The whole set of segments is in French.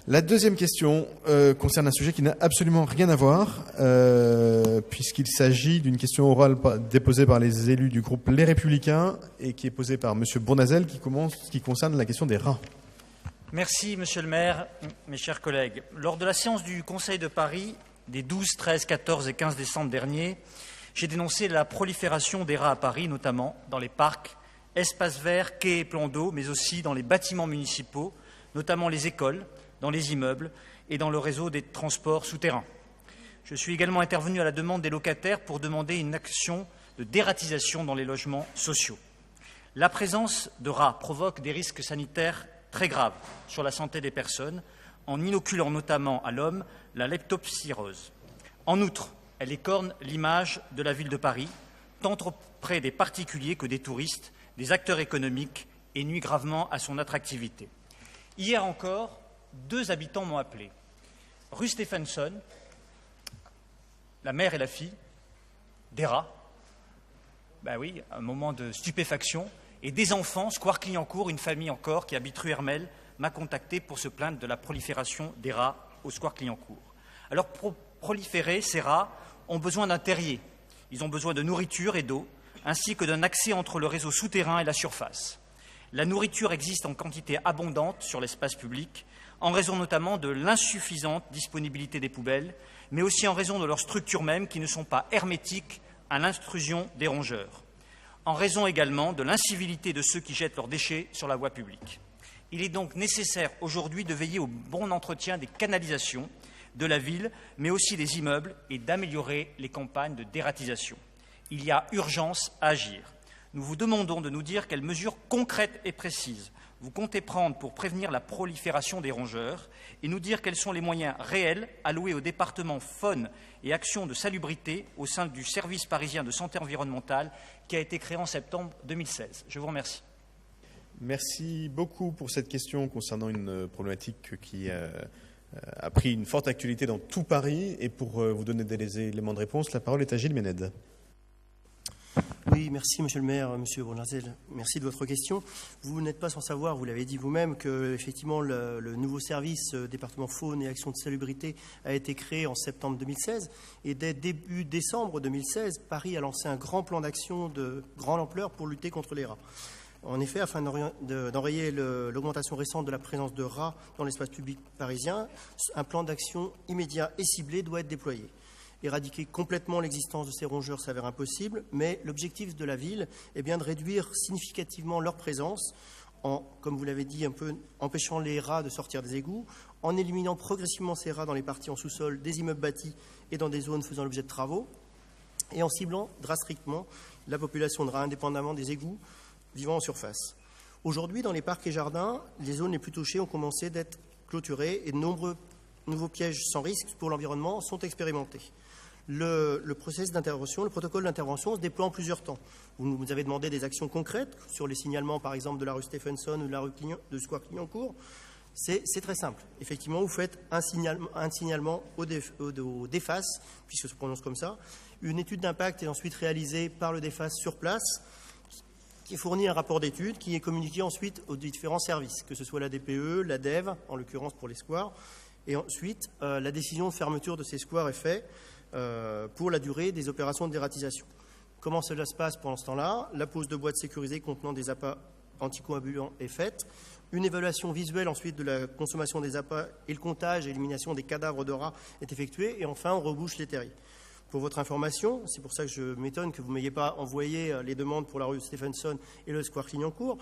La deuxième question concerne un sujet qui n'a absolument rien à voir, puisqu'il s'agit d'une question orale déposée par les élus du groupe Les Républicains et qui est posée par M. Bournazel, qui concerne la question des rats. Merci, Monsieur le maire, mes chers collègues. Lors de la séance du Conseil de Paris des 12, 13, 14 et 15 décembre dernier, j'ai dénoncé la prolifération des rats à Paris, notamment dans les parcs, espaces verts, quais et plans d'eau, mais aussi dans les bâtiments municipaux, notamment les écoles, dans les immeubles et dans le réseau des transports souterrains. Je suis également intervenu à la demande des locataires pour demander une action de dératisation dans les logements sociaux. La présence de rats provoque des risques sanitaires très graves sur la santé des personnes, en inoculant notamment à l'homme la leptospirose. En outre, elle écorne l'image de la ville de Paris, tant auprès des particuliers que des touristes, des acteurs économiques, et nuit gravement à son attractivité. Hier encore, 2 habitants m'ont appelé. Rue Stephenson, la mère et la fille, des rats, ben oui, un moment de stupéfaction, et des enfants, square Clignancourt, une famille encore qui habite rue Hermel, m'a contacté pour se plaindre de la prolifération des rats au square Clignancourt. Alors, pour proliférer, ces rats ont besoin d'un terrier. Ils ont besoin de nourriture et d'eau, ainsi que d'un accès entre le réseau souterrain et la surface. La nourriture existe en quantité abondante sur l'espace public, en raison notamment de l'insuffisante disponibilité des poubelles, mais aussi en raison de leurs structures mêmes qui ne sont pas hermétiques à l'intrusion des rongeurs, en raison également de l'incivilité de ceux qui jettent leurs déchets sur la voie publique. Il est donc nécessaire aujourd'hui de veiller au bon entretien des canalisations de la ville, mais aussi des immeubles, et d'améliorer les campagnes de dératisation. Il y a urgence à agir. Nous vous demandons de nous dire quelles mesures concrètes et précises vous comptez prendre pour prévenir la prolifération des rongeurs et nous dire quels sont les moyens réels alloués au département faune et actions de salubrité au sein du service parisien de santé environnementale qui a été créé en septembre 2016. Je vous remercie. Merci beaucoup pour cette question concernant une problématique qui a pris une forte actualité dans tout Paris. Et pour vous donner des éléments de réponse, la parole est à Gilles Ménède. Oui, merci Monsieur le maire, Monsieur Bournazel. Merci de votre question. Vous n'êtes pas sans savoir, vous l'avez dit vous-même, que effectivement le nouveau service département faune et action de salubrité a été créé en septembre 2016 et dès début décembre 2016, Paris a lancé un grand plan d'action de grande ampleur pour lutter contre les rats. En effet, afin d'enrayer l'augmentation récente de la présence de rats dans l'espace public parisien, un plan d'action immédiat et ciblé doit être déployé. Éradiquer complètement l'existence de ces rongeurs s'avère impossible, mais l'objectif de la ville est bien de réduire significativement leur présence en, comme vous l'avez dit, un peu empêchant les rats de sortir des égouts, en éliminant progressivement ces rats dans les parties en sous-sol des immeubles bâtis et dans des zones faisant l'objet de travaux, et en ciblant drastiquement la population de rats indépendamment des égouts vivant en surface. Aujourd'hui, dans les parcs et jardins, les zones les plus touchées ont commencé d'être clôturées et de nombreux nouveaux pièges sans risque pour l'environnement sont expérimentés. Le processus d'intervention, le protocole d'intervention se déploie en plusieurs temps. Vous nous avez demandé des actions concrètes sur les signalements, par exemple, de la rue Stephenson ou de la rue de Square Clignancourt. C'est très simple. Effectivement, vous faites un signalement au DEFAS, puisque ça se prononce comme ça. Une étude d'impact est ensuite réalisée par le DEFAS sur place, qui fournit un rapport d'étude qui est communiqué ensuite aux différents services, que ce soit la DPE, la DEV, en l'occurrence pour les squares. Et ensuite, la décision de fermeture de ces squares est faite pour la durée des opérations de dératisation. Comment cela se passe pendant ce temps-là? La pose de boîtes sécurisées contenant des appâts anticoagulants est faite. Une évaluation visuelle ensuite de la consommation des appâts et le comptage et l'élimination des cadavres de rats est effectuée. Et enfin, on rebouche les terriers. Pour votre information, c'est pour ça que je m'étonne que vous ne m'ayez pas envoyé les demandes pour la rue Stephenson et le square Clignancourt.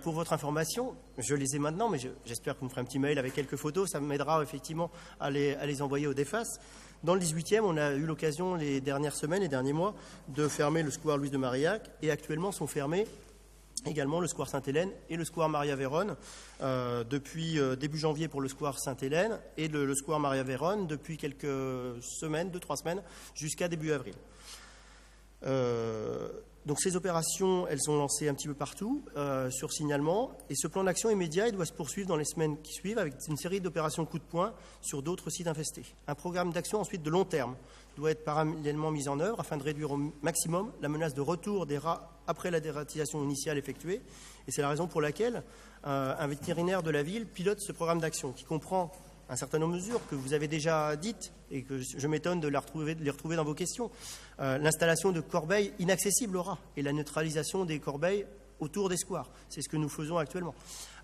Pour votre information, je les ai maintenant, mais j'espère que vous me ferez un petit mail avec quelques photos. Ça m'aidera effectivement à les envoyer au DEFAS. Dans le 18e, on a eu l'occasion les dernières semaines, les derniers mois, de fermer le square Louise de Marillac. Et actuellement sont fermés également le square Sainte-Hélène et le square Maria-Véronne depuis début janvier pour le square Sainte-Hélène et le square Maria-Véronne depuis quelques semaines, 2-3 semaines, jusqu'à début avril. Donc ces opérations, elles sont lancées un petit peu partout sur signalement et ce plan d'action immédiat, il doit se poursuivre dans les semaines qui suivent avec une série d'opérations coup de poing sur d'autres sites infestés. Un programme d'action ensuite de long terme doit être parallèlement mis en œuvre afin de réduire au maximum la menace de retour des rats après la dératisation initiale effectuée. Et c'est la raison pour laquelle un vétérinaire de la ville pilote ce programme d'action qui comprend un certain nombre de mesures que vous avez déjà dites et que je m'étonne de les retrouver dans vos questions. L'installation de corbeilles inaccessibles aux rats et la neutralisation des corbeilles autour des squares. C'est ce que nous faisons actuellement.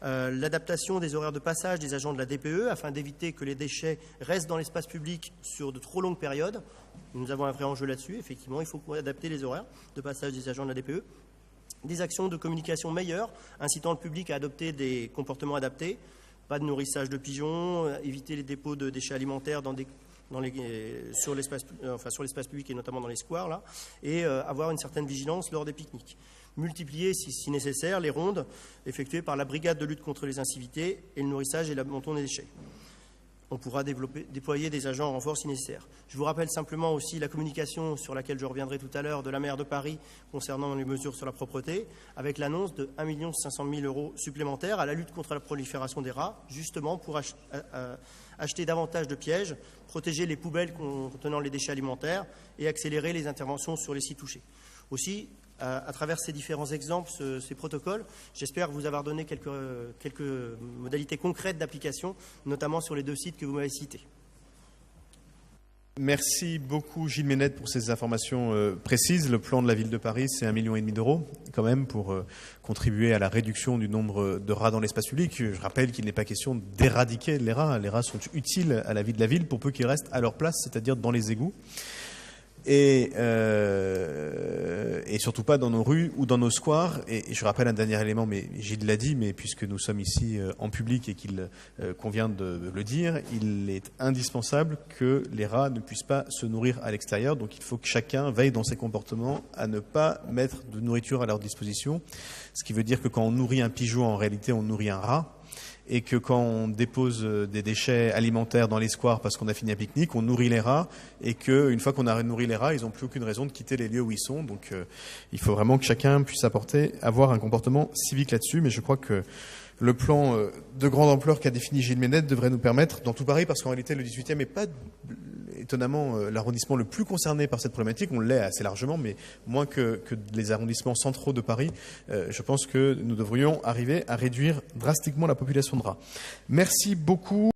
L'adaptation des horaires de passage des agents de la DPE afin d'éviter que les déchets restent dans l'espace public sur de trop longues périodes. Nous avons un vrai enjeu là-dessus. Effectivement, il faut adapter les horaires de passage des agents de la DPE. Des actions de communication meilleures, incitant le public à adopter des comportements adaptés. Pas de nourrissage de pigeons, éviter les dépôts de déchets alimentaires sur l'espace public et notamment dans les squares, là, et avoir une certaine vigilance lors des pique-niques. Multiplier, si nécessaire, les rondes effectuées par la brigade de lutte contre les incivilités et le nourrissage et l'abandon des déchets. On pourra déployer des agents en renfort si nécessaire. Je vous rappelle simplement aussi la communication sur laquelle je reviendrai tout à l'heure de la maire de Paris concernant les mesures sur la propreté, avec l'annonce de 1 500 000 € supplémentaires à la lutte contre la prolifération des rats, justement pour acheter davantage de pièges, protéger les poubelles contenant les déchets alimentaires et accélérer les interventions sur les sites touchés. Aussi, à travers ces différents exemples, ces protocoles, j'espère vous avoir donné quelques modalités concrètes d'application, notamment sur les 2 sites que vous m'avez cités. Merci beaucoup Gilles Ménette pour ces informations précises. Le plan de la ville de Paris, c'est 1,5 million d'euros quand même pour contribuer à la réduction du nombre de rats dans l'espace public. Je rappelle qu'il n'est pas question d'éradiquer les rats. Les rats sont utiles à la vie de la ville pour peu qu'ils restent à leur place, c'est-à-dire dans les égouts. Et surtout pas dans nos rues ou dans nos squares. Et je rappelle un dernier élément, mais Gilles l'a dit, mais puisque nous sommes ici en public et qu'il convient de le dire, il est indispensable que les rats ne puissent pas se nourrir à l'extérieur. Donc il faut que chacun veille dans ses comportements à ne pas mettre de nourriture à leur disposition. Ce qui veut dire que quand on nourrit un pigeon, en réalité on nourrit un rat. Et que quand on dépose des déchets alimentaires dans les squares parce qu'on a fini un pique-nique, on nourrit les rats et qu'une fois qu'on a nourri les rats, ils n'ont plus aucune raison de quitter les lieux où ils sont. Donc il faut vraiment que chacun puisse avoir un comportement civique là-dessus. Mais je crois que le plan de grande ampleur qu'a défini Gilles Ménette devrait nous permettre, dans tout Paris, parce qu'en réalité le 18e n'est pas étonnamment l'arrondissement le plus concerné par cette problématique, on l'est assez largement, mais moins que les arrondissements centraux de Paris, je pense que nous devrions arriver à réduire drastiquement la population de rats. Merci beaucoup.